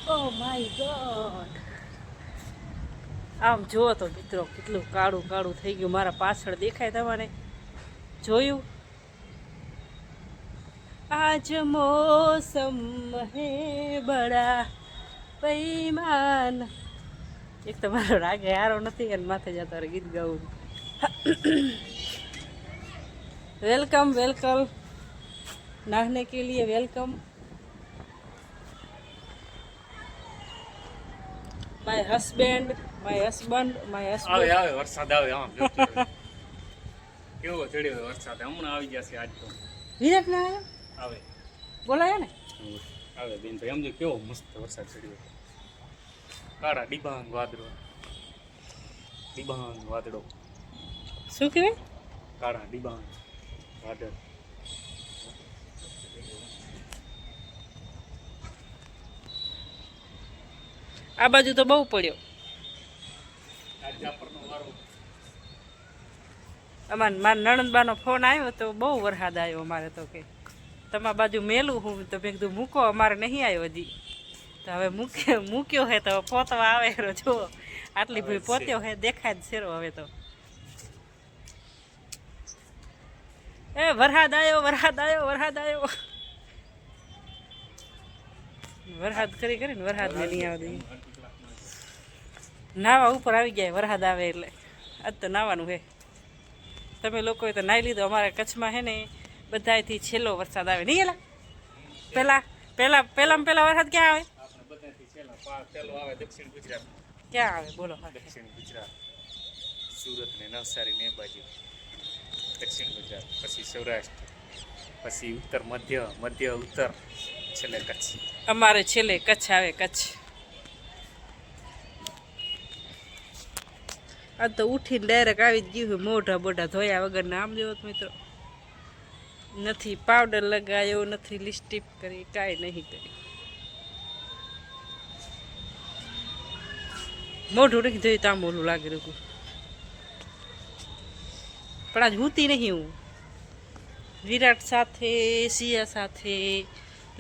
Oh my God, આમ જુઓ તો મિત્રો કેટલું કાળું કાળું થઈ ગયું. મારા પાછળ દેખાય તમારે? જોયું? આજ મોસમ હે બડા બેઈમાન. એક તો મારો રાગે હારો નથી અને માથે જતા ગીત ગાવું. વેલકમ વેલકમ, નાહને કે लिए વેલકમ. માય હસબન્ડ આવે આવે વરસાદ આવે આમ જો કેવો ચડ્યો વરસાદ હમણાં આવી જશે આજ તો. વિરાટ ના આવ્યો આવે બોલાયા ને આવે બેન ભાઈ એમ જો કેવો મસ્ત વરસાદ ચડ્યો. કાળા ડિબાંગ વાદળો શું કહેવાય? કાળા ડિબાંગ વાદળ. આ બાજુ તો બહુ પડ્યો. અમારે મારા નણંદબાનો ફોન આવ્યો તો બહુ વરસાદ આવ્યો અમારે તો. કે તમારા બાજુ મેલું હું તો મેં કીધું મૂકો, અમારે નહીં આવ્યો હજી. તો હવે મૂક્યો હે તો પોતવા આવે જો આટલી ભાઈ પોત્યો હે દેખાય જ શેરો હવે તો. એ વરસાદ આવ્યો વરસાદ કરી કરીને વરસાદ ને નહીં આવે દઈએ. નાવા ઉપર આવી ગયા વરસાદ આવે એટલે. આજ તો નાવાનું હે. તમે લોકોએ તો નાહી લીધો. અમારા કચ્છમાં હે ને બધાથી છેલ્લો વરસાદ આવે નહીં. એલા પેલા વરસાદ ક્યાં આવે? દક્ષિણ ગુજરાત. ક્યાં આવે બોલો? દક્ષિણ ગુજરાત, સુરત ને નવસારી ને બાજુ દક્ષિણ ગુજરાત, પછી સૌરાષ્ટ્ર, પછી ઉત્તર મધ્ય ઉત્તર, છેલ્લે કચ્છ. અમારે છેલ્લે કચ્છ આવે. કચ્છ આ તો ઉઠીને ડાયરેક્ટ આવી જ ગયું. મોઢા બોઢા ધોયા વગર આમ જેવો મિત્રો નથી પાવડર લગાવ્યો, નથી લિપસ્ટિક કરી, કાંઈ નહીં કરી. મોઢું નથી જોયું તો આમ ઓલું લાગી રહ્યું. પણ આજ હુતી નહીં હું. વિરાટ સાથે સિયા સાથે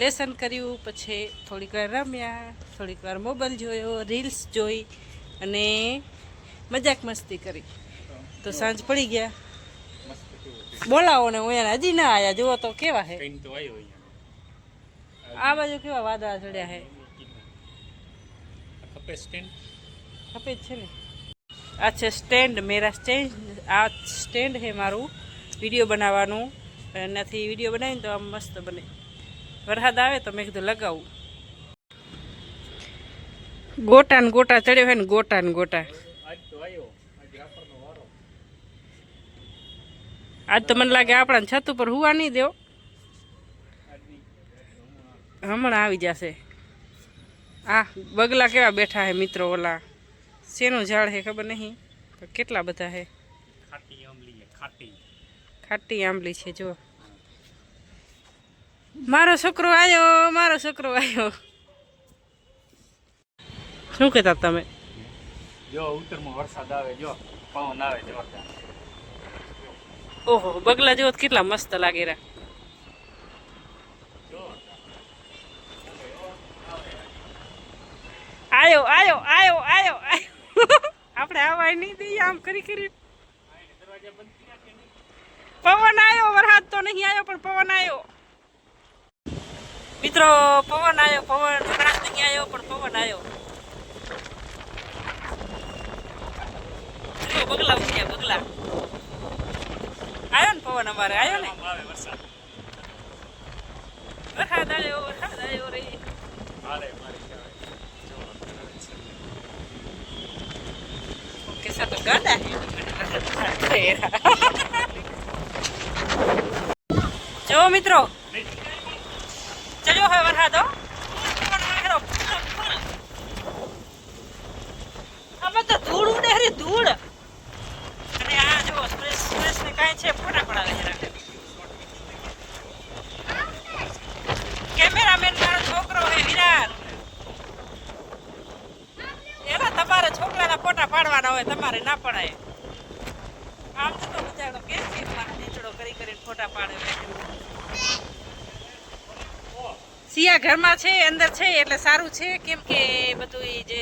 લેસન કર્યું, પછી થોડીક વાર રમ્યા, થોડીક વાર મોબાઈલ જોયો, રીલ્સ જોઈ અને મજાક મસ્તી કરી. તો સાંજ પડી ગયા. બોલાવો ને હું એને હજી ના આવ્યા. જુઓ તો કેવા હે. આ બાજુ કેવા વાદળા ચડ્યા હે. ખપે જ છે ને. આ છે સ્ટેન્ડ, મેરા સ્ટેન્ડ. આ સ્ટેન્ડ હે મારું વિડીયો બનાવવાનું. એનાથી વિડીયો બનાવીને તો આમ મસ્ત બને. વરસાદ આવે તો મેં કીધું લગાવું. ગોટા ને ગોટા ચડ્યો હે ને ગોટા ને ગોટા. આજ તો મને લાગે આપણા છત ઉપર હુવા નહીં દેવો. હમણાં આવી જશે. આ બગલા કેવા બેઠા હે મિત્રો. ઓલા શેનું ઝાડ હે ખબર નહીં, કેટલા બધા હે. ખાટી આંબલી છે જો. મારો છોકરો આવ્યો. શું કહેતા તમે? જો ઉત્તરમાં વરસાદ આવે, જો પવન આવે જોરદાર. ઓહો, બગલા જેવો કેટલા મસ્ત લાગે રા. આયો આપણે આવાય નહીં દઈએ આમ કરી. પવન આવ્યો. વરસાદ તો નહીં આવ્યો પણ પવન આવ્યો મિત્રો. પવન વરસાદ નહીં આવ્યો પણ પવન આવ્યો. બગલા ઉઠ્યા. બગલા આવ્યો ને પવન. અમારે આવ્યો ને વરસાદ આવ્યો રે. તો ગાડા જો મિત્રો ચલ્યો હવે વરસાદ. અમે તો ધૂળ ઉડે રે ધૂળ. અને આ જો સ્પ્રેસ ને કાંઈ છે ફોટા પડાવે છે. કેમેરામેન મારો છોકરો હે વિરાટ. એના તમારે છોકરાના ફોટા પાડવાના હોય, તમારે ના પડાય. આમ તો બચાડો કે નીચડો કરીને ફોટા પાડે. સિયા ઘરમાં છે, અંદર છે એટલે સારું છે, કેમ કે બધું ઈ જે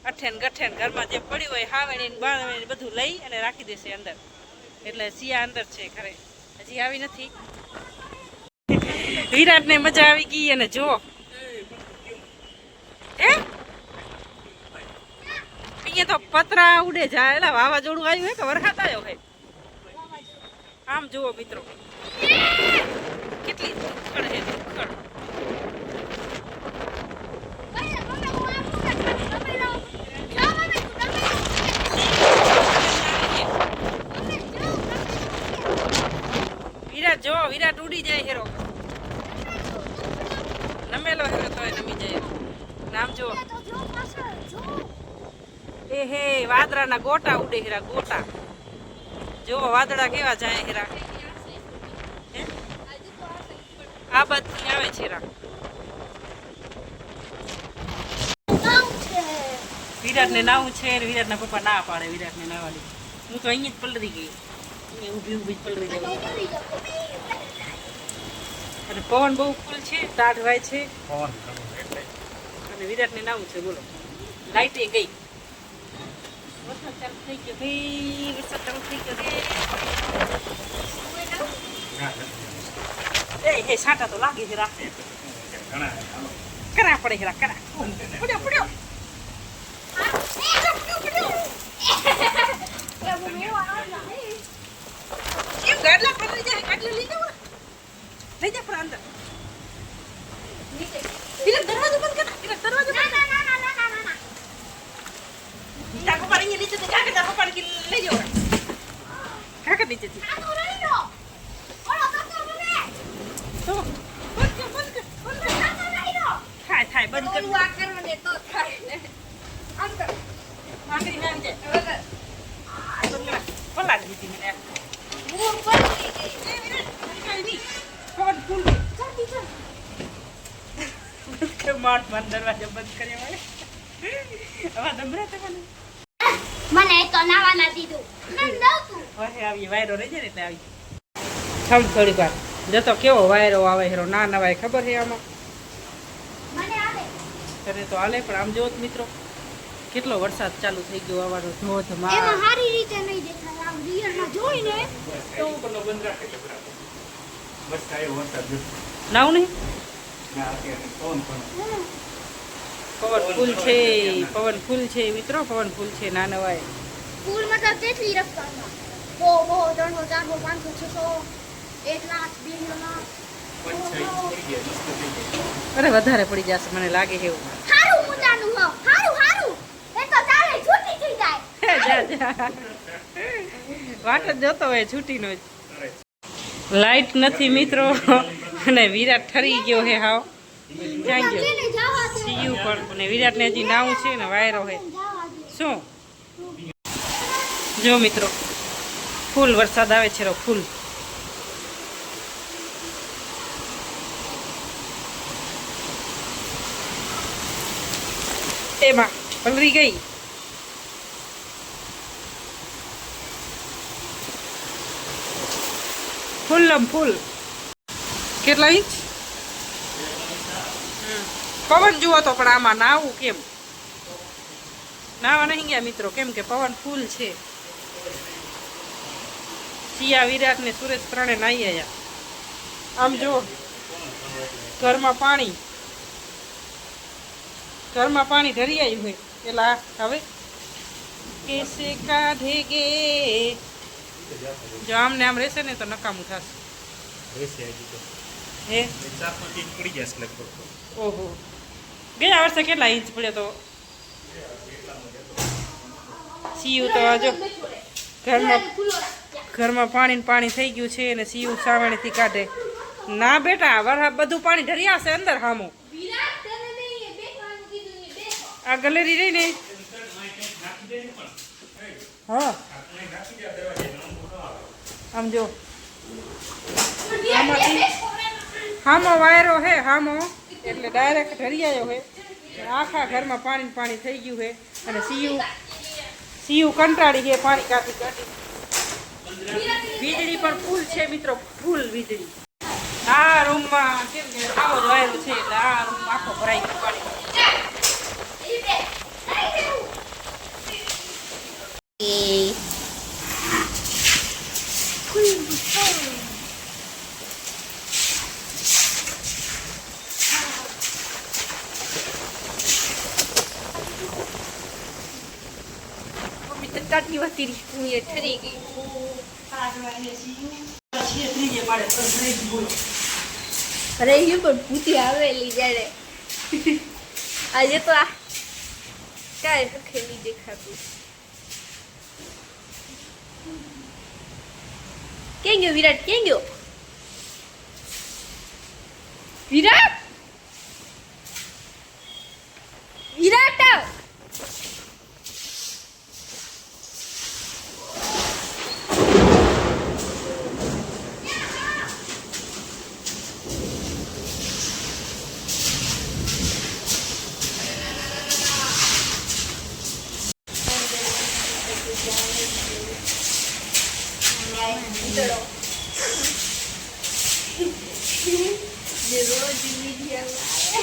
અઠેન ગઠેન ઘરમાં જે પડ્યું હોય હાવેણી ને બાવેણી બધું લઈ અને રાખી દેશે અંદર, એટલે સિયા અંદર છે ઘરે, હજી આવી નથી. વિરાટને મજા આવી ગઈ. અને જો હે અહીંયા તો પતરા ઉડે જાય, એટલે વાવાઝોડું આવ્યું હે કે વરસાદ આવ્યો હે. આમ જુઓ મિત્રો કેટલી ધૂળખડ છે, ધૂળખડ. વિરાટ જો વિરાટ ઉડી જાય હેરો, નમેલો હેરો તો નમી જાય. નામ જો એ હે વાદળાના ગોટા ઉડે હેરા, ગોટા જો વાદળા કેવા જાય હેરા. હે? આ બાજુથી આવે છે હેરા. વિરાટને નાવું છે ને વિરાટના પપ્પા ના પાડે વિરાટને નાવાની. હું તો અહીંયા જ પલરી ગઈ, અહીંયા ઊભી ઊભી જ પલરી ગઈ. અને પવન બહુ ફૂલ છે, ટાઢ વાય છે અને વિરાટને નાવું છે. બોલો લાઈટે ગઈ, વરસાદ ચાલુ થઈ ગયો ભાઈ, વરસાદ ચાલુ થઈ ગયો રે. એ સાટા તો લાગે હેરા, કરા પડે હેરા, કરા પડ્યો પડ્યો. કેમ ગાડલા પડી જાય, ગાડલા લઈ જાવ, લઈ જા પર અંદર. પેલા દરવાજો બંધ કર, પેલા દરવાજો બંધ કર. તાકો પર અહીંયા નીચે થી કાકે તાકો પર લઈ જાવ, કાકે નીચે થી તો બંધ કર થાય થાય બંધ કર. આંગળી નામ છે પલાટ દીધી મને. પવન ફૂલ માર માર દરવાજો બંધ કર્યો હોય. હવે દમરા તમને મને તો નાવા ના દીધું, મને દઉં તું. હવે આવી વાયરો રહી જાય ને એટલે આવી થમ થોડીક વાર જતો કેવો વાયરો આવે હેરો, ના નવાય ખબર છે આમાં. મને આવે કરે તો હાલે, પણ આમ જોત મિત્રો કેટલો વરસાદ ચાલુ થઈ ગયો આવવાનો ધોધ એમાં માર. સારી રીતે નહીં દેખાય, આમ રિયલમાં જોઈને તો ઉપરનો બંધ રાખે એટલે બરાબર. બસ કાંઈ વરસાદ નથી. નાવ નહીં, ના અત્યારે પવન પણ પવન ફૂલ છે, પવન ફૂલ છે મિત્રો, પવન ફૂલ છે, ના નવાય. ફૂલ મતલબ કેટલી રફતારમાં? બહુ 300 400 500 600 1 લાખ 2 લાખ. 5-6 ઇંચ પડી ગયા, મસ્ત થઈ ગયા. અરે વધારે પડી જશે મને લાગે છે એવું. હારું મુંડાનું હો, હારું હારું એ તો ચાલે છૂટી થઈ જાય. જા જા વાટ જ જોતો હોય છૂટીનો જ. અરે લાઈટ નથી મિત્રો અને વિરાટ ઠરી ગયો હે હાવ. ક્યાં ગયો તેને જવા દે, સીયું પણ, અને વિરાટને હજી નાવું છે ને વાયરો હે. જવા દે. શું જો મિત્રો ફૂલ વરસાદ આવે છે, ફૂલ. એમાં પલરી ગઈ. ફૂલમ ફૂલ. કેટલા ઇંચ પવન જુઓ તો, પણ આમાં નાવું કેમ? નાવા નહીં ગયા મિત્રો, કેમ કે પવન ફૂલ છે. સિયા વિરાટ ને સુરેશ પ્રાણે નાઈ આવ્યા. આમ જો ઘરમાં પાણી ઢરી આવ્યું હોય પેલા. હવે કેસે કાઢેગે, જો આમને આમ રહેશે ને તો નકામું થશે. રહેશે હજી તો. હે 4-5 ઇંચ પડી જશે લગભગ. ઓહો, ગયા વર્ષે કેટલા ઇંચ પડ્યો તો? સીયું તો જો ઘરમાં પાણી થઈ ગયું છે અને સીયું સાવણીથી કાઢે. ના બેટા, વરસાદ બધું પાણી ઢર્યા છે અંદર હામું. વિરાટ તને નહીં બેસવાનું કીધું ને બેસો. આ ગલેરી રહી ને, હા આમ જો આમાંથી હામો વાયરો હે, હામો એટલે ડાયરેક્ટ ઢરી આવ્યો હે. આખા ઘરમાં પાણી થઈ ગયું છે અને સીયું કંટાળી છે પાણી કાઢી. વીજળી પણ ફૂલ છે મિત્રો, ફૂલ વીજળી. આ રૂમમાં કેમ કે આવો જ વાયરો છે એટલે આ રૂમ આખો ભરાઈ ગયો પાણી. મમ્મી તો ટાટી વતી રહી હું એ ઠરી ગઈ ત્રીજે માળે તો ભરાઈ ગયું હોય. અરે એ પણ ભૂતી આવેલી જ્યારે આજે તો આ કાંઈ રખેલી દેખાતું ક્યાં ગયો વિરાટ ક્યાં ગયો વિરાટ વિરાટ જે રોજ મીડિયા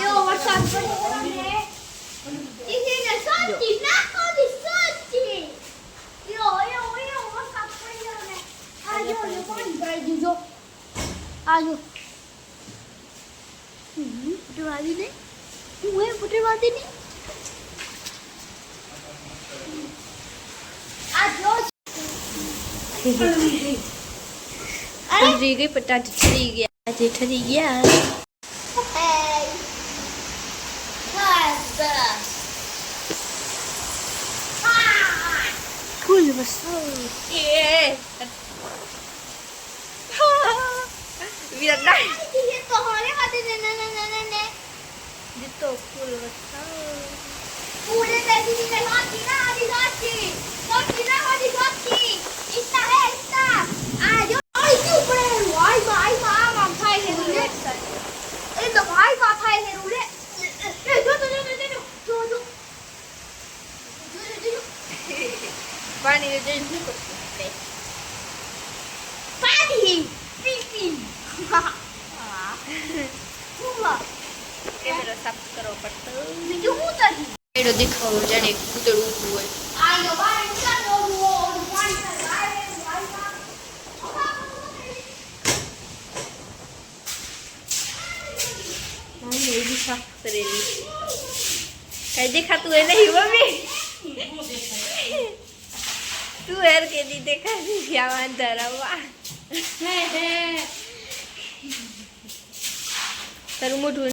એવો વરસાદ પડ્યો ને એને સચ્ચી નાખો દી સચ્ચી એવો વરસાદ પડ્યો ને આજો પાણી ભરાઈ દીધો આજો પુટવાદી ને હું એ પુટવાદી ને આજો ઠરી ગઈ પટાટ ઠરી ગયા આજે ઠરી ગયા ફૂલ વસો એ વિરાટ ના ये तो होने वाले ने ये तो फूल वसा पूरे तेजी ने हाथी ना आदि हाथी इतना है इतना आज आई क्यों पड़े भाई माम खाए है रूले ए तो भाई का खाए है रूले ए जो पानी दे दे को पानी पी કેમેરા સાફ કરવો પડતો બીજું હું તરી એડો દેખાવો જાણે કૂતરું ઊભું હોય આયો બાર ચાલો પાણી મમ્મી એ બી સાફ કરેલી કઈ દેખાતું હોય નહીં મમ્મી તું હેર કે દી દેખાતી ક્યાં વાંધા રવા તારું મોઢું